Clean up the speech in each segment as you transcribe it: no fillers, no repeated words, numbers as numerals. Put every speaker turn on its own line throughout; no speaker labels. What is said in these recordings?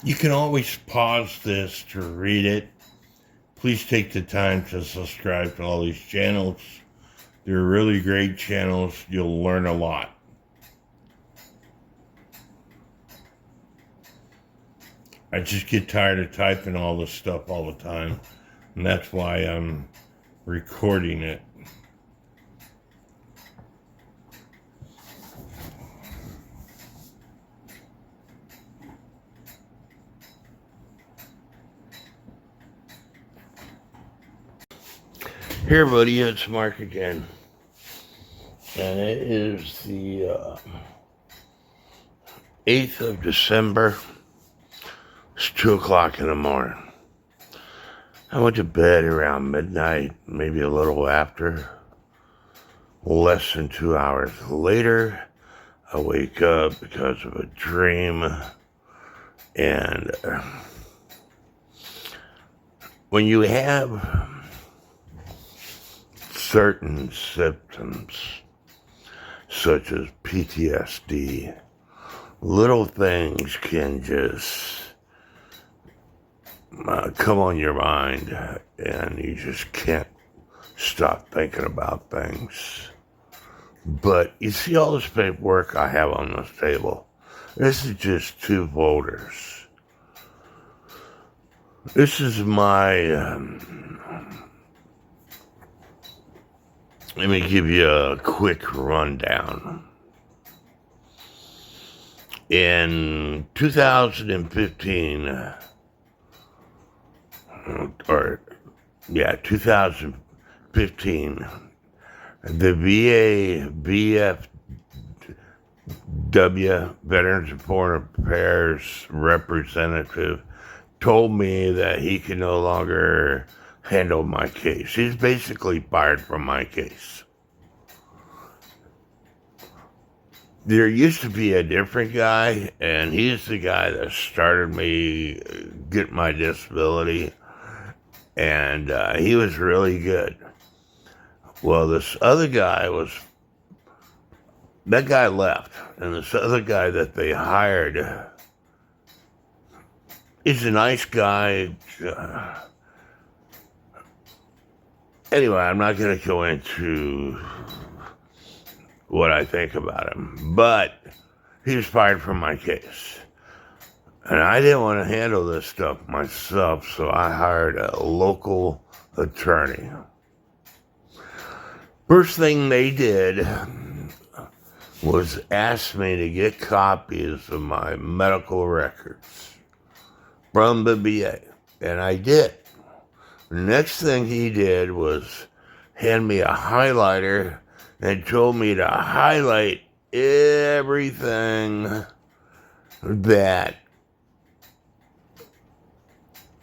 You can always pause this to read it. Please take the time to subscribe to all these channels. They're really great channels. You'll learn a lot. I just get tired of typing all this stuff all the time, and that's why I'm recording it. Here, buddy, it's Mark again, and it is the 8th of December. It's 2 o'clock in the morning. I went to bed around midnight, maybe a little after. Less than 2 hours later, I wake up because of a dream, and when you have certain symptoms, such as PTSD, little things can just come on your mind, and you just can't stop thinking about things. But you see all this paperwork I have on this table? This is just 2 folders. This is my, let me give you a quick rundown. In 2015, 2015, the VA VFW, Veterans of Foreign Affairs representative, told me that he could no longer handle my case. He's basically fired from my case. There used to be a different guy, and he's the guy that started me get my disability, and he was really good. Well, this other guy that guy left, and this other guy that they hired, he's a nice guy. Anyway, I'm not going to go into what I think about him, but he was fired from my case. And I didn't want to handle this stuff myself, so I hired a local attorney. First thing they did was ask me to get copies of my medical records from the VA, and I did. The next thing he did was hand me a highlighter and told me to highlight everything that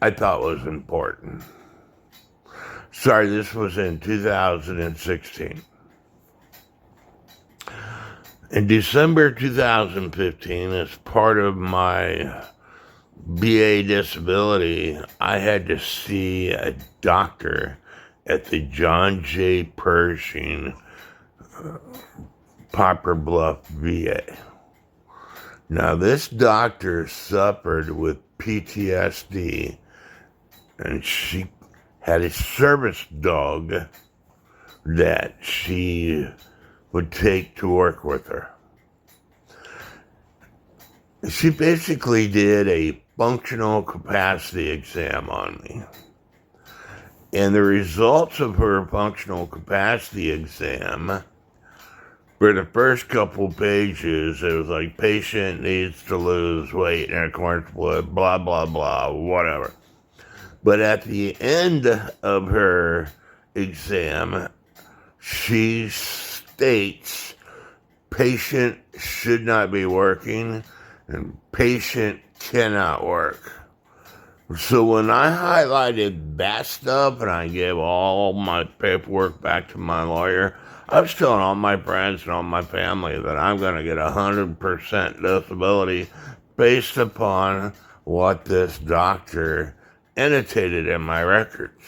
I thought was important. Sorry, this was in 2016. In December 2015, as part of my VA disability, I had to see a doctor at the John J. Pershing Poplar Bluff VA. Now, this doctor suffered with PTSD, and she had a service dog that she would take to work with her. She basically did a functional capacity exam on me. And the results of her functional capacity exam, for the first couple pages, it was like, patient needs to lose weight in accordance with blah, blah, blah, whatever. But at the end of her exam, she states patient should not be working and patient cannot work. So when I highlighted that stuff and I gave all my paperwork back to my lawyer, I was telling all my friends and all my family that I'm going to get 100% disability based upon what this doctor annotated in my records.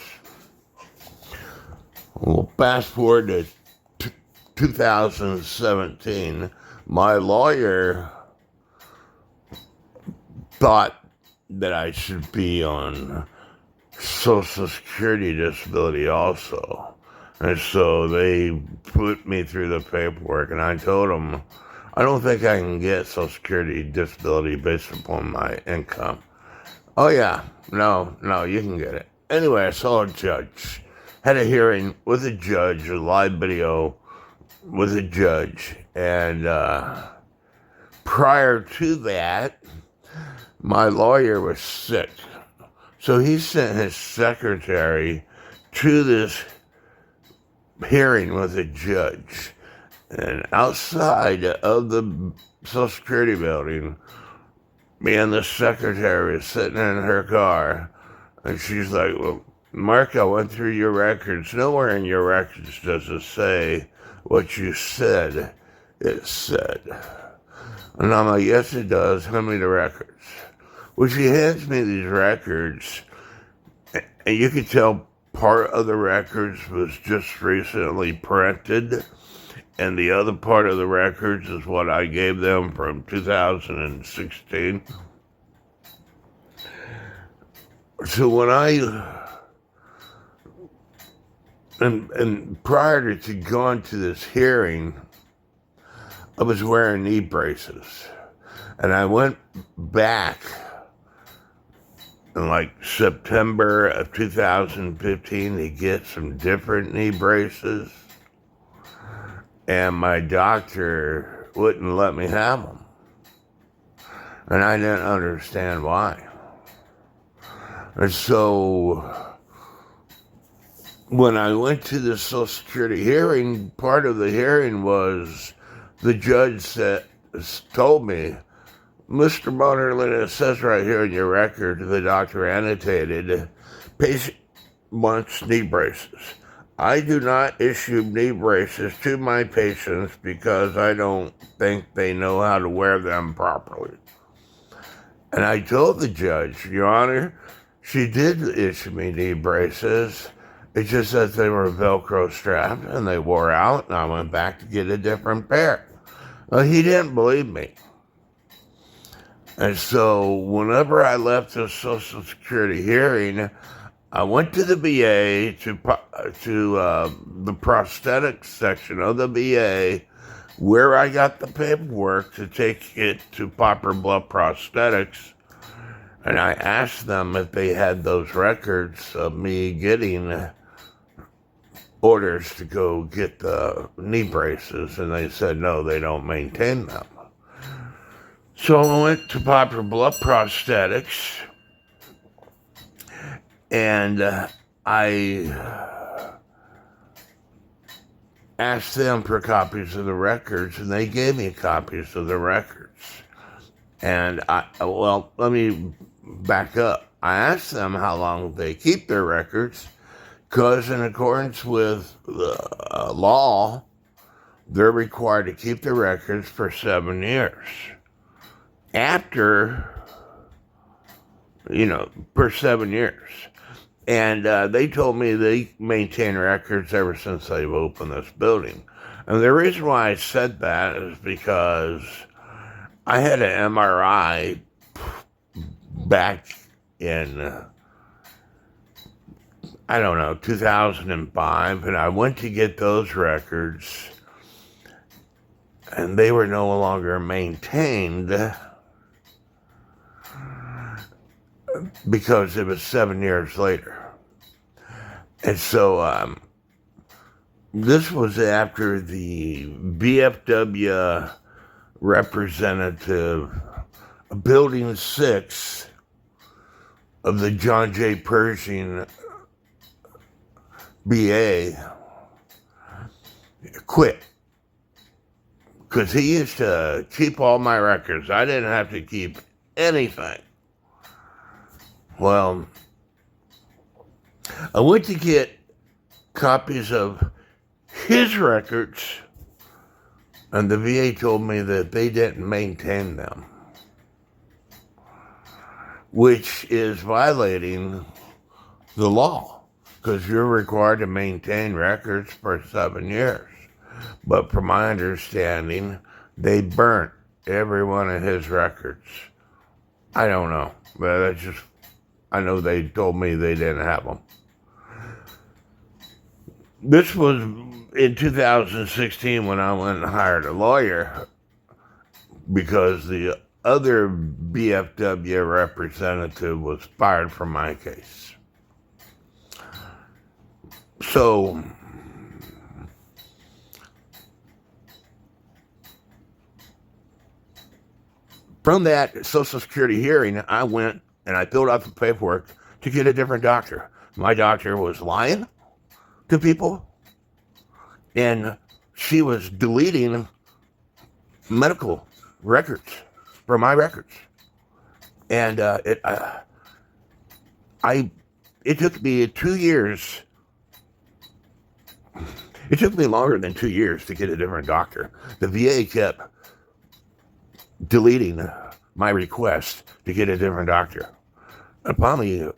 Well, fast forward to 2017, my lawyer thought that I should be on Social Security disability also. And so they put me through the paperwork, and I told them, I don't think I can get Social Security disability based upon my income. Oh, yeah, no, you can get it. Anyway, I saw a judge, had a hearing with a judge, a live video with a judge, and prior to that, my lawyer was sick. So he sent his secretary to this hearing with a judge. And outside of the Social Security building, me and the secretary is sitting in her car. And she's like, well, Mark, I went through your records. Nowhere in your records does it say what you said it said. And I'm like, yes, it does. Hand me the records. Well, she hands me these records, and you could tell part of the records was just recently printed, and the other part of the records is what I gave them from 2016. So when and prior to going to this hearing, I was wearing knee braces. And I went back in like September of 2015 to get some different knee braces. And my doctor wouldn't let me have them. And I didn't understand why. And so when I went to the Social Security hearing, part of the hearing was the judge told me, Mr. Monerlin, it says right here in your record, the doctor annotated, patient wants knee braces. I do not issue knee braces to my patients because I don't think they know how to wear them properly. And I told the judge, Your Honor, she did issue me knee braces. It's just that they were Velcro strapped and they wore out, and I went back to get a different pair. Well, he didn't believe me. And so whenever I left the Social Security hearing, I went to the VA to the prosthetics section of the VA, where I got the paperwork to take it to Poplar Bluff Prosthetics, and I asked them if they had those records of me getting orders to go get the knee braces, and they said no, they don't maintain them. So I went to Poplar Bluff Prosthetics, and I asked them for copies of the records, and they gave me copies of the records. And let me back up. I asked them how long they keep their records, because in accordance with the law, they're required to keep the records for 7 years. After, for 7 years. And they told me they maintain records ever since they've opened this building. And the reason why I said that is because I had an MRI back in, 2005, and I went to get those records, and they were no longer maintained because it was 7 years later. And so this was after the VFW representative, Building 6 of the John J. Pershing BA quit. Because he used to keep all my records. I didn't have to keep anything. Well, I went to get copies of his records, and the VA told me that they didn't maintain them, which is violating the law, because you're required to maintain records for 7 years. But from my understanding, they burnt every one of his records. I don't know. But that's just, I know they told me they didn't have them. This was in 2016 when I went and hired a lawyer because the other BFW representative was fired from my case. So from that Social Security hearing, I went and I filled out the paperwork to get a different doctor. My doctor was lying to people, and she was deleting medical records from my records. And it took me 2 years. It took me longer than 2 years to get a different doctor. The VA kept deleting my request to get a different doctor. I finally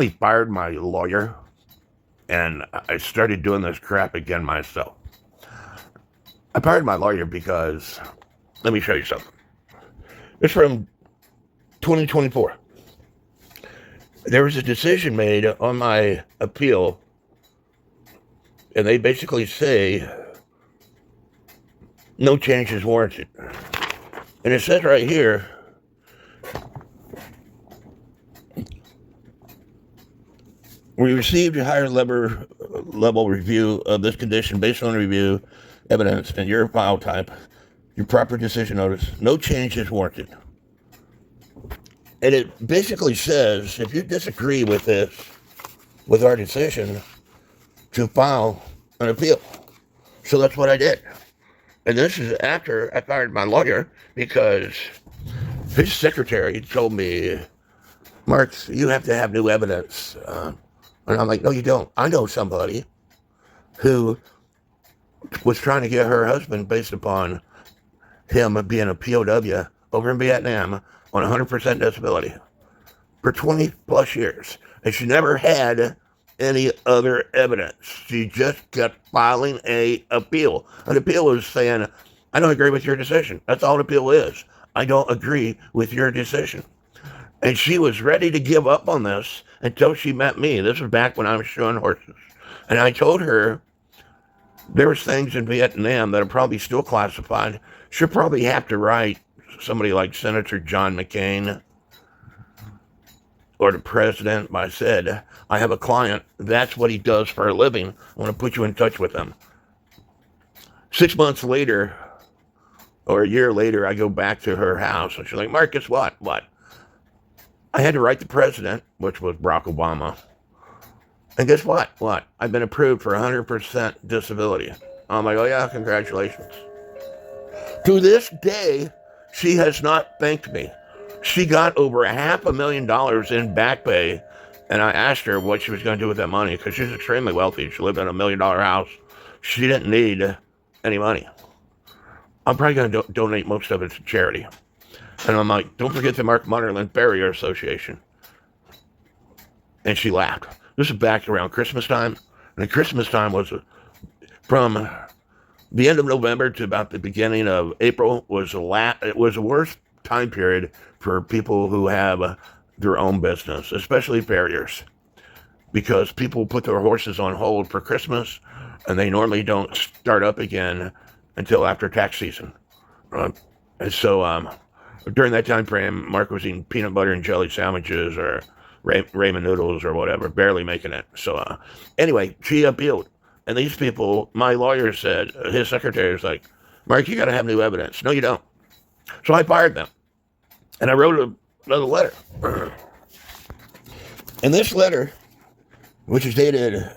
fired my lawyer, and I started doing this crap again myself. I fired my lawyer because, let me show you something. It's from 2024. There was a decision made on my appeal, and they basically say no change is warranted. And it says right here, we received a higher level review of this condition based on review evidence and your file type, your proper decision notice. No change is warranted. And it basically says, if you disagree with this, with our decision, to file an appeal. So that's what I did. And this is after I fired my lawyer because his secretary told me, Mark, you have to have new evidence. And I'm like, no, you don't. I know somebody who was trying to get her husband based upon him being a POW over in Vietnam on 100% disability for 20 plus years. And she never had any other evidence. She just kept filing an appeal. An appeal is saying, I don't agree with your decision. That's all an appeal is. I don't agree with your decision. And she was ready to give up on this until she met me. This was back when I was showing horses. And I told her there was things in Vietnam that are probably still classified. She'll probably have to write somebody like Senator John McCain or the president. I said, I have a client. That's what he does for a living. I want to put you in touch with him. 6 months later, or a year later, I go back to her house. And she's like, Mark, guess what? What? I had to write the president, which was Barack Obama. And guess what? What? I've been approved for 100% disability. I'm like, oh yeah, congratulations. To this day, she has not thanked me. She got over $500,000 in back pay, and I asked her what she was going to do with that money because she's extremely wealthy. She lived in $1 million house. She didn't need any money. I'm probably going to donate most of it to charity. And I'm like, don't forget the Mark Mutterland Barrier Association. And she laughed. This is back around Christmas time. And Christmas time was from the end of November to about the beginning of April it was the worst time period for people who have their own business, especially farriers, because people put their horses on hold for Christmas, and they normally don't start up again until after tax season. And so during that time frame, Mark was eating peanut butter and jelly sandwiches or ramen noodles or whatever, barely making it. So anyway, she appealed. And these people, my lawyer said, his secretary was like, Mark, you got to have new evidence. No, you don't. So I fired them. And I wrote another letter. And this letter, which is dated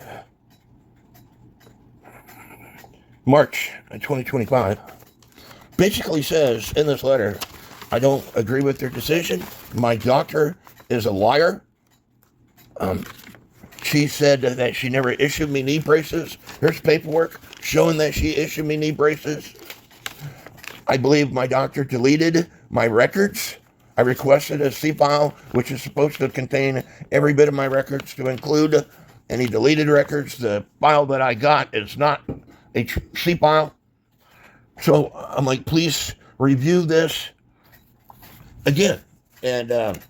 March 2025, basically says in this letter, I don't agree with their decision. My doctor is a liar. She said that she never issued me knee braces. Here's paperwork showing that she issued me knee braces. I believe my doctor deleted my records. I requested a C-file, which is supposed to contain every bit of my records to include any deleted records. The file that I got is not a C-file. So I'm like, please review this again. And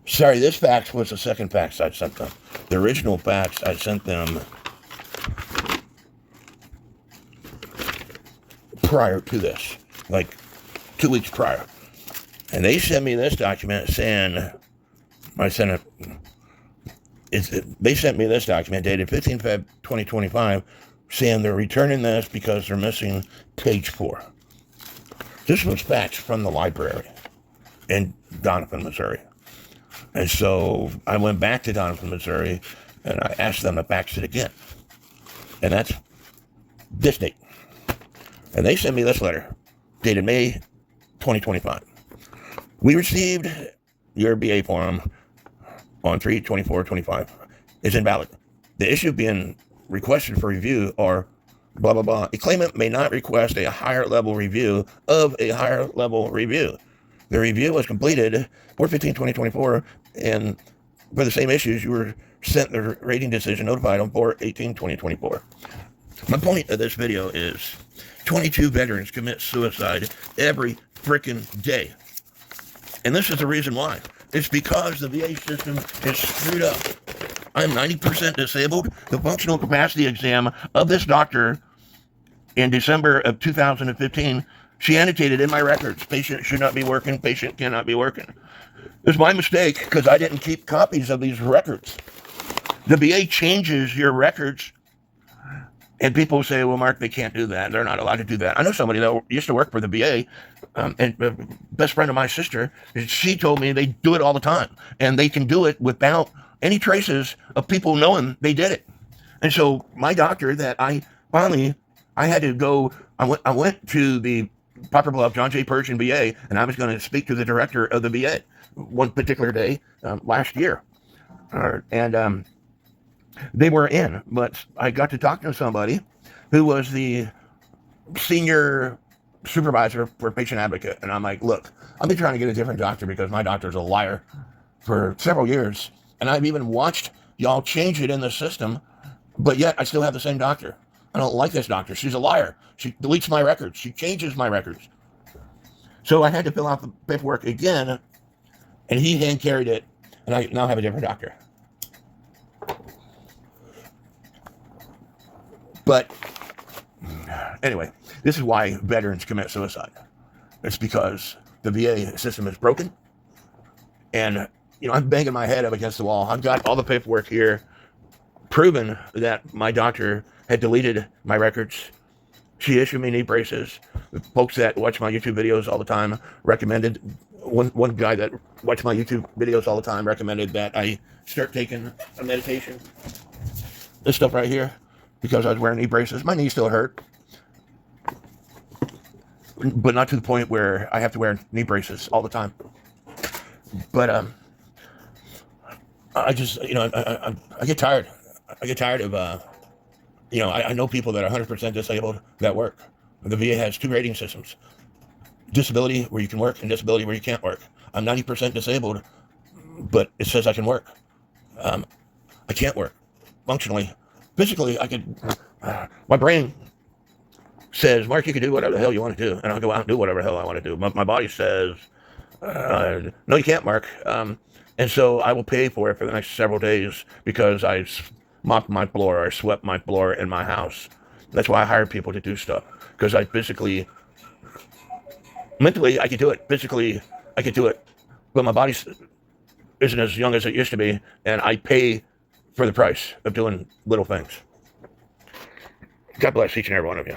sorry, this fax was the second fax I sent them. The original fax I sent them prior to this, like 2 weeks prior. And they sent me this document saying, they sent me this document dated 15 Feb 2025 saying they're returning this because they're missing page 4. This was faxed from the library in Doniphan, Missouri. And so I went back to Doniphan, Missouri, and I asked them to fax it again. And that's this date. And they sent me this letter dated May 2025. We received your BA form on 3/24/25. It's invalid. The issue being requested for review are blah, blah, blah. A claimant may not request a higher level review of a higher level review. The review was completed 4/15/2024, and for the same issues, you were sent the rating decision notified on 4/18/2024. My point of this video is 22 veterans commit suicide every freaking day. And this is the reason why. It's because the VA system is screwed up. I'm 90% disabled. The functional capacity exam of this doctor in December of 2015, she annotated in my records, patient should not be working, patient cannot be working. It's my mistake because I didn't keep copies of these records. The VA changes your records, and people say, well, Mark, they can't do that. They're not allowed to do that. I know somebody that used to work for the VA, and a best friend of my sister, she told me they do it all the time, and they can do it without any traces of people knowing they did it. And so my doctor that I had to go, I went to the Poplar Bluff John J. Pershing VA, and I was going to speak to the director of the VA one particular day last year. And they were in, but I got to talk to somebody who was the senior supervisor for patient advocate. And I'm like, look, I've been trying to get a different doctor because my doctor's a liar for several years. And I've even watched y'all change it in the system, but yet I still have the same doctor. I don't like this doctor. She's a liar. She deletes my records. She changes my records. So I had to fill out the paperwork again, and he hand carried it, and I now have a different doctor. But anyway, this is why veterans commit suicide. It's because the VA system is broken. And, I'm banging my head up against the wall. I've got all the paperwork here proving that my doctor had deleted my records. She issued me knee braces. The folks that watch my YouTube videos all the time recommended, one guy that watched my YouTube videos all the time recommended that I start taking a medication. This stuff right here. Because I was wearing knee braces. My knees still hurt. But not to the point where I have to wear knee braces all the time. But I just, I get tired. I get tired of, I know people that are 100% disabled that work. The VA has 2 rating systems. Disability where you can work and disability where you can't work. I'm 90% disabled, but it says I can work. I can't work functionally. Physically, I could, my brain says, Mark, you can do whatever the hell you want to do. And I'll go out and do whatever the hell I want to do. My body says, no, you can't, Mark. And so I will pay for it for the next several days because I mopped my floor or swept my floor in my house. That's why I hire people to do stuff. Because I physically, mentally, I could do it. Physically, I could do it. But my body isn't as young as it used to be. And I pay for the price of doing little things. God bless each and every one of you.